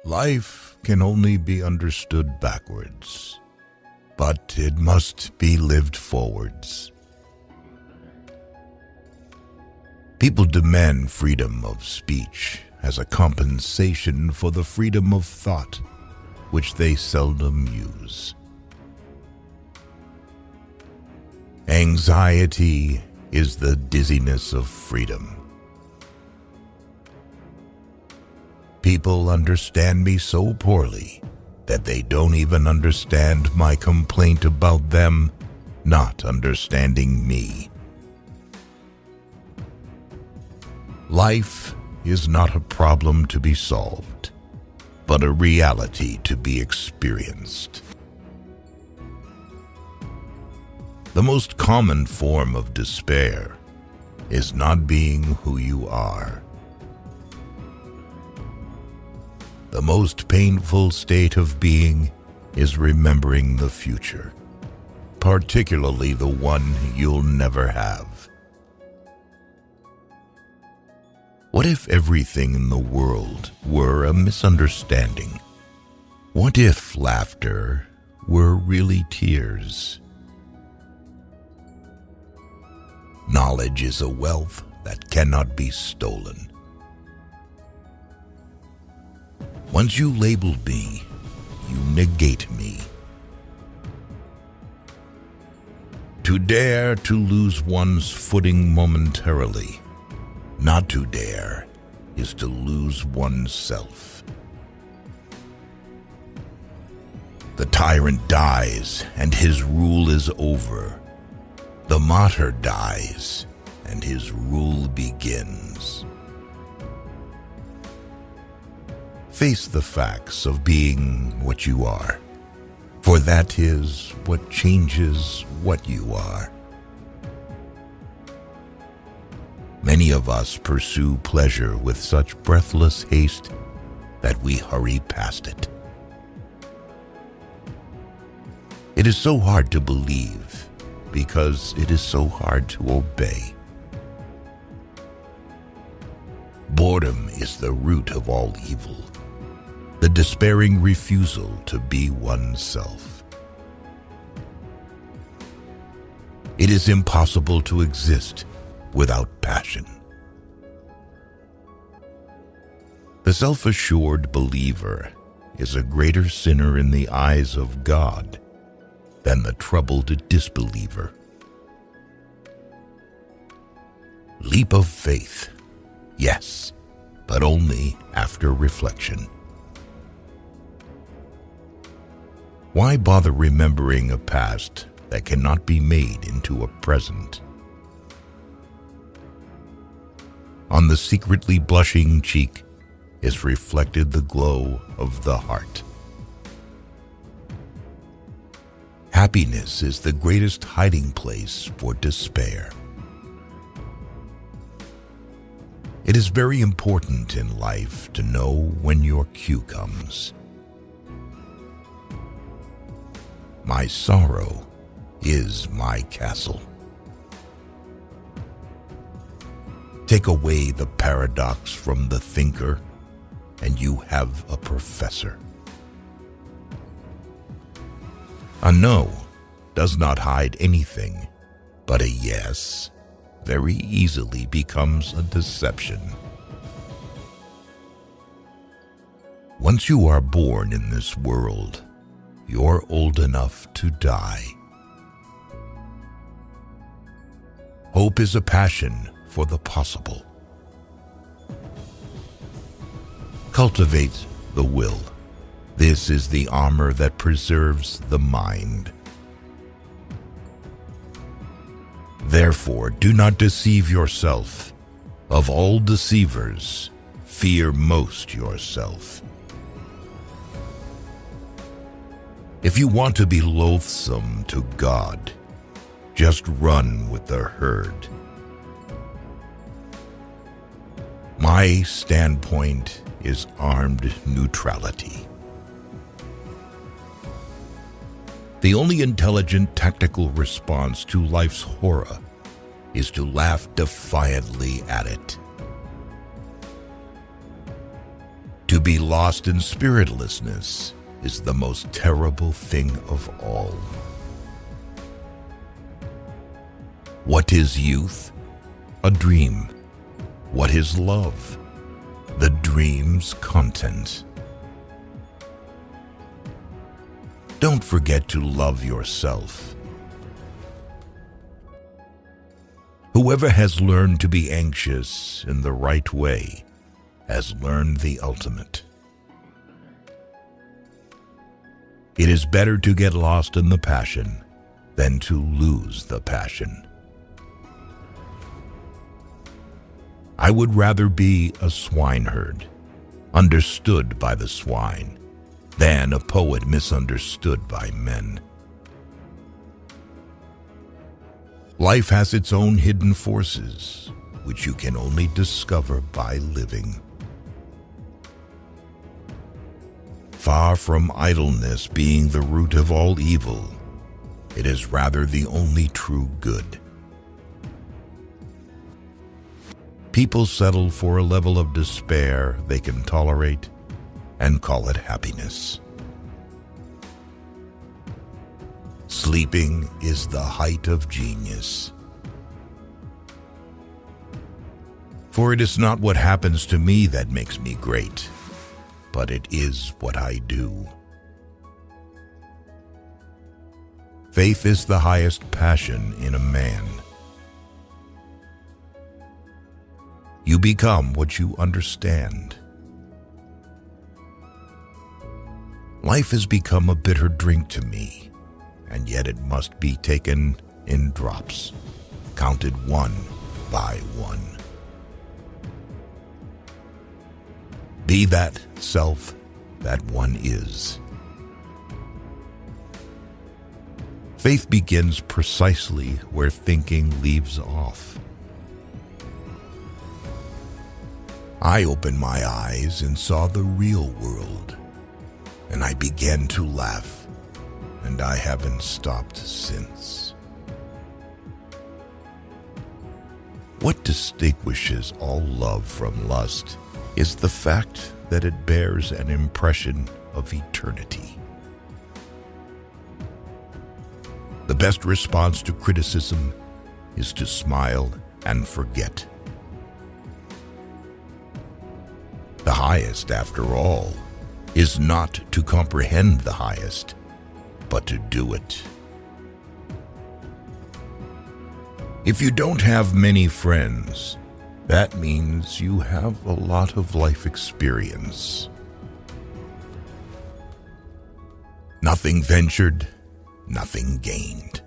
Life can only be understood backwards, but it must be lived forwards. People demand freedom of speech as a compensation for the freedom of thought, which they seldom use. Anxiety is the dizziness of freedom. People understand me so poorly that they don't even understand my complaint about them not understanding me. Life is not a problem to be solved, but a reality to be experienced. The most common form of despair is not being who you are. The most painful state of being is remembering the future, particularly the one you'll never have. What if everything in the world were a misunderstanding? What if laughter were really tears? Knowledge is a wealth that cannot be stolen. Once you label me, you negate me. To dare to lose one's footing momentarily, not to dare, is to lose oneself. The tyrant dies, and his rule is over. The martyr dies, and his rule begins. Face the facts of being what you are, for that is what changes what you are. Many of us pursue pleasure with such breathless haste that we hurry past it. It is so hard to believe because it is so hard to obey. Boredom is the root of all evil, the despairing refusal to be oneself. It is impossible to exist without passion. The self-assured believer is a greater sinner in the eyes of God than the troubled disbeliever. Leap of faith, yes, but only after reflection. Why bother remembering a past that cannot be made into a present? On the secretly blushing cheek is reflected the glow of the heart. Happiness is the greatest hiding place for despair. It is very important in life to know when your cue comes. My sorrow is my castle. Take away the paradox from the thinker, and you have a professor. A no does not hide anything, but a yes very easily becomes a deception. Once you are born in this world, you're old enough to die. Hope is a passion for the possible. Cultivate the will. This is the armor that preserves the mind. Therefore, do not deceive yourself. Of all deceivers, fear most yourself. If you want to be loathsome to God, just run with the herd. My standpoint is armed neutrality. The only intelligent tactical response to life's horror is to laugh defiantly at it. To be lost in spiritlessness is the most terrible thing of all. What is youth? A dream. What is love? The dream's content. Don't forget to love yourself. Whoever has learned to be anxious in the right way has learned the ultimate. It is better to get lost in the passion than to lose the passion. I would rather be a swineherd, understood by the swine, than a poet misunderstood by men. Life has its own hidden forces, which you can only discover by living. Far from idleness being the root of all evil, it is rather the only true good. People settle for a level of despair they can tolerate and call it happiness. Sleeping is the height of genius. For it is not what happens to me that makes me great, but it is what I do. Faith is the highest passion in a man. You become what you understand. Life has become a bitter drink to me, and yet it must be taken in drops, counted one by one. Be that self that one is. Faith begins precisely where thinking leaves off. I opened my eyes and saw the real world, and I began to laugh, and I haven't stopped since. What distinguishes all love from lust is the fact that it bears an impression of eternity. The best response to criticism is to smile and forget. The highest, after all, is not to comprehend the highest, but to do it. If you don't have many friends, that means you have a lot of life experience. Nothing ventured, nothing gained.